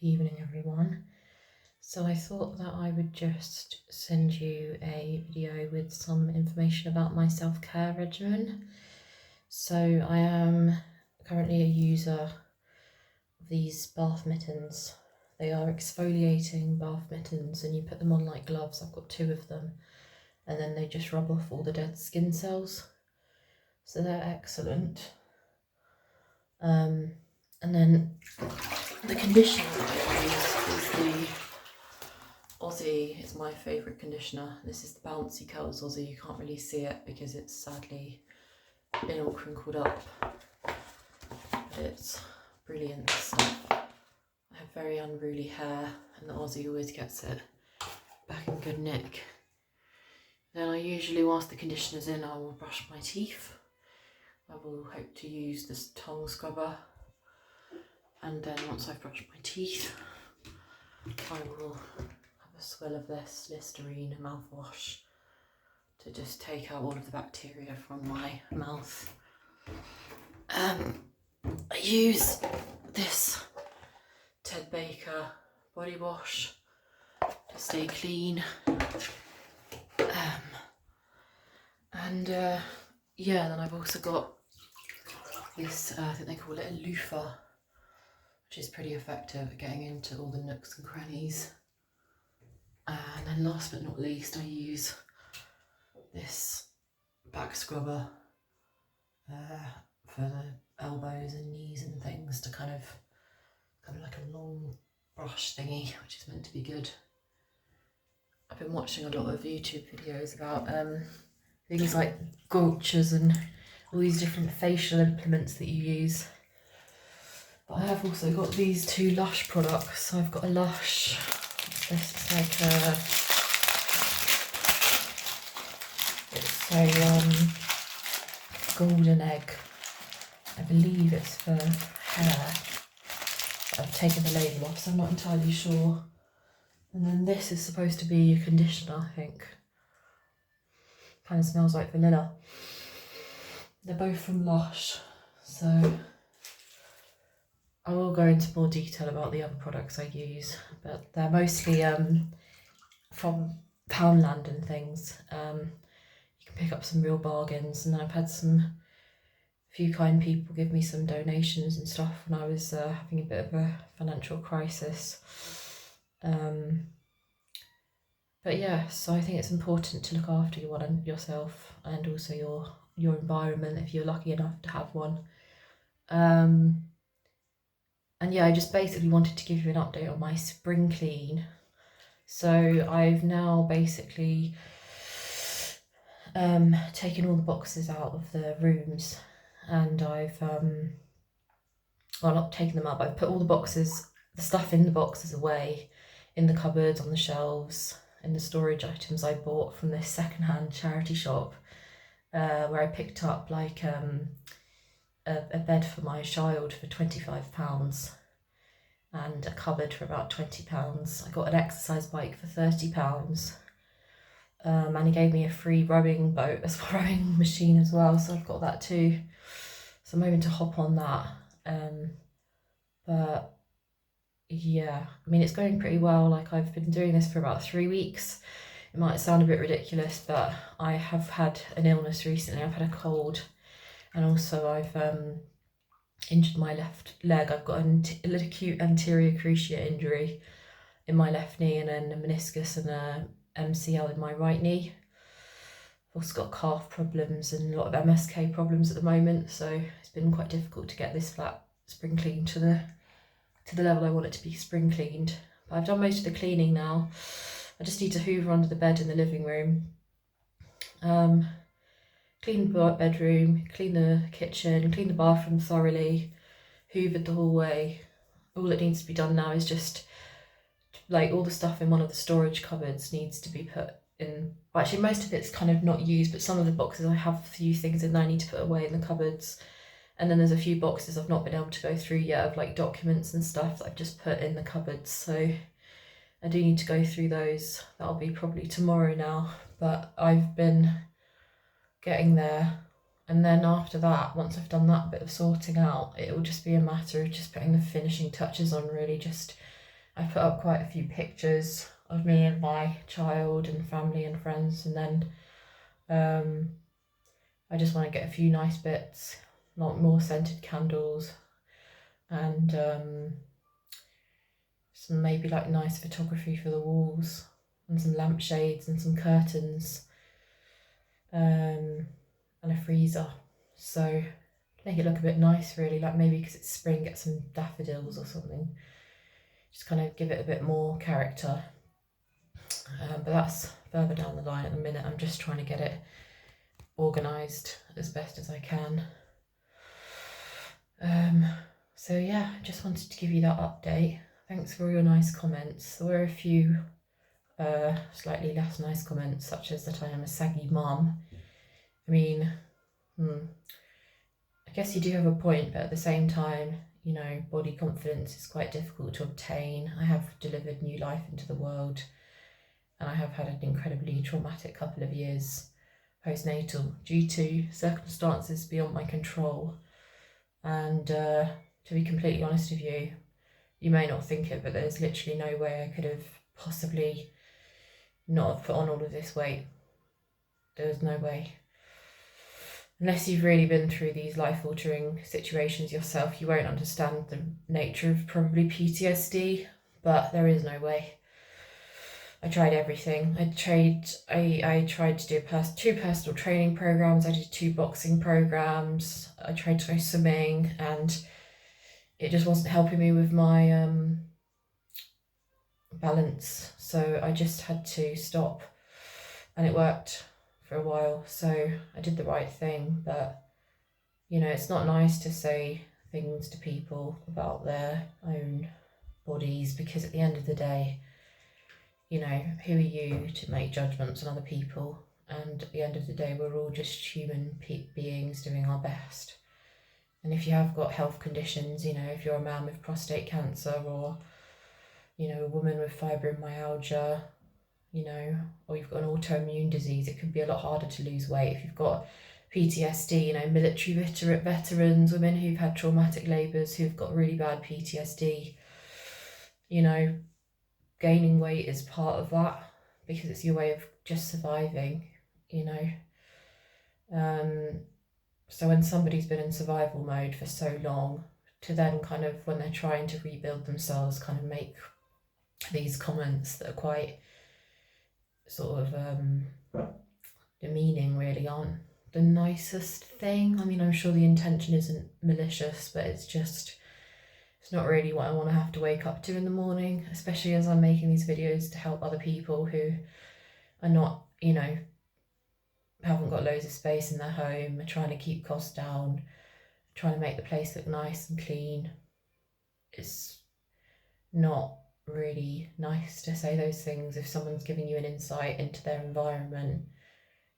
evening, everyone. So I thought that I would just send you a video with some information about my self-care regimen. So I am currently a user of these bath mittens. They are exfoliating bath mittens and you put them on like gloves. I've got 2 of them, and then they just rub off all the dead skin cells. So they're excellent. And then the conditioner that I use is the Aussie. It's my favourite conditioner. This is the Bouncy Curls Aussie. You can't really see it because it's sadly been all crinkled up. But it's brilliant stuff. I have very unruly hair and the Aussie always gets it back in good nick. Then I usually, whilst the conditioner's in, I will brush my teeth. I will hope to use this tongue scrubber, and then once I've brushed my teeth, I will have a swill of this Listerine mouthwash to just take out all of the bacteria from my mouth. I use this Ted Baker body wash to stay clean. Yeah, then I've also got this, I think they call it a loofah, which is pretty effective at getting into all the nooks and crannies. And then last but not least, I use this back scrubber for the elbows and knees and things, to kind of like a long brush thingy, which is meant to be good. I've been watching a lot of YouTube videos about things like gouaches and all these different facial implements that you use. But I have also got these 2 Lush products. So I've got a Lush, this is like it's a golden egg. I believe it's for hair. I've taken the label off, so I'm not entirely sure. And then this is supposed to be a conditioner, I think. Kind of smells like vanilla. They're both from Lush, so I will go into more detail about the other products I use, but they're mostly from Poundland and things. You can pick up some real bargains, and I've had a few kind people give me some donations and stuff when I was having a bit of a financial crisis. But yeah, so I think it's important to look after yourself and also your environment if you're lucky enough to have one. And yeah, I just basically wanted to give you an update on my spring clean. So I've now basically taken all the boxes out of the rooms, and I've well, not taken them out, but I've put all the stuff in the boxes away, in the cupboards, on the shelves, in the storage items I bought from this secondhand charity shop, where I picked up like a bed for my child for £25 and a cupboard for about £20. I got an exercise bike for £30, and he gave me a free rowing machine as well, so I've got that too. So I'm hoping to hop on that. But yeah, I mean, it's going pretty well. Like, I've been doing this for about 3 weeks. It might sound a bit ridiculous, but I have had an illness recently. I've had a cold, and also I've injured my left leg. I've got an acute anterior cruciate injury in my left knee, and then a meniscus and a MCL in my right knee. I've also got calf problems and a lot of MSK problems at the moment, so it's been quite difficult to get this flat spring cleaned to the level I want it to be spring cleaned. But I've done most of the cleaning now. I just need to hoover under the bed in the living room, clean the bedroom, clean the kitchen, clean the bathroom thoroughly, hoovered the hallway. All that needs to be done now is just like all the stuff in one of the storage cupboards needs to be put in. Well, actually, most of it's kind of not used, but some of the boxes I have a few things in that I need to put away in the cupboards. And then there's a few boxes I've not been able to go through yet of like documents and stuff that I've just put in the cupboards. So I do need to go through those. That'll be probably tomorrow now, but I've been getting there. And then after that, once I've done that bit of sorting out, it will just be a matter of just putting the finishing touches on, really, just I put up quite a few pictures of me and my child and family and friends, and then I just want to get a few nice bits, like more scented candles, and some maybe like nice photography for the walls, and some lampshades and some curtains, and a freezer. So make it look a bit nice, really, like maybe because it's spring, get some daffodils or something. Just kind of give it a bit more character. But that's further down the line at the minute. I'm just trying to get it organised as best as I can. So yeah, just wanted to give you that update. Thanks for all your nice comments. There were a few slightly less nice comments, such as that I am a saggy mum. I mean, I guess you do have a point, but at the same time, you know, body confidence is quite difficult to obtain. I have delivered new life into the world, and I have had an incredibly traumatic couple of years postnatal due to circumstances beyond my control. And to be completely honest with you, you may not think it, but there's literally no way I could have possibly not have put on all of this weight. There's no way. Unless you've really been through these life-altering situations yourself, you won't understand the nature of probably PTSD, but there is no way. I tried everything. I tried to do 2 personal training programs. I did 2 boxing programs. I tried to go swimming, and it just wasn't helping me with my balance. So I just had to stop, and it worked for a while. So I did the right thing, but you know, it's not nice to say things to people about their own bodies, because at the end of the day, you know, who are you to make judgments on other people? And at the end of the day, we're all just human beings doing our best. And if you have got health conditions, you know, if you're a man with prostate cancer, or, you know, a woman with fibromyalgia, you know, or you've got an autoimmune disease, it can be a lot harder to lose weight. If you've got PTSD, you know, military veterans, women who've had traumatic labours, who've got really bad PTSD, you know, gaining weight is part of that, because it's your way of just surviving, you know. So when somebody's been in survival mode for so long, to then kind of, when they're trying to rebuild themselves, kind of make these comments that are quite sort of demeaning, really aren't the nicest thing. I mean, I'm sure the intention isn't malicious, but it's just, it's not really what I want to have to wake up to in the morning, especially as I'm making these videos to help other people who are not, you know, haven't got loads of space in their home, are trying to keep costs down, trying to make the place look nice and clean. It's not really nice to say those things. If someone's giving you an insight into their environment,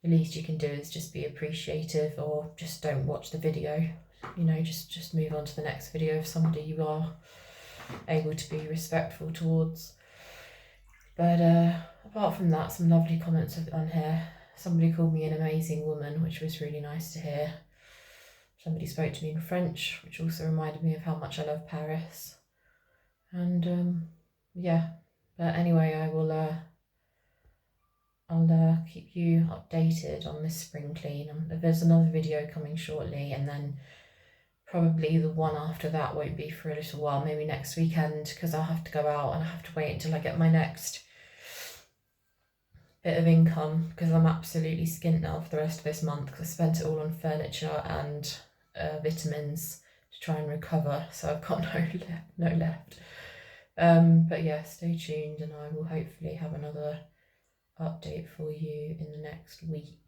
the least you can do is just be appreciative, or just don't watch the video. You know, just move on to the next video of somebody you are able to be respectful towards. But apart from that, some lovely comments on here. Somebody called me an amazing woman, which was really nice to hear. Somebody spoke to me in French, which also reminded me of how much I love Paris. And yeah, but anyway, I'll keep you updated on this spring clean. There's another video coming shortly, and then probably the one after that won't be for a little while, maybe next weekend, because I'll have to go out and I have to wait until I get my next bit of income, because I'm absolutely skint now for the rest of this month, because I spent it all on furniture and vitamins to try and recover, so I've got no left. But yeah, stay tuned, and I will hopefully have another update for you in the next week.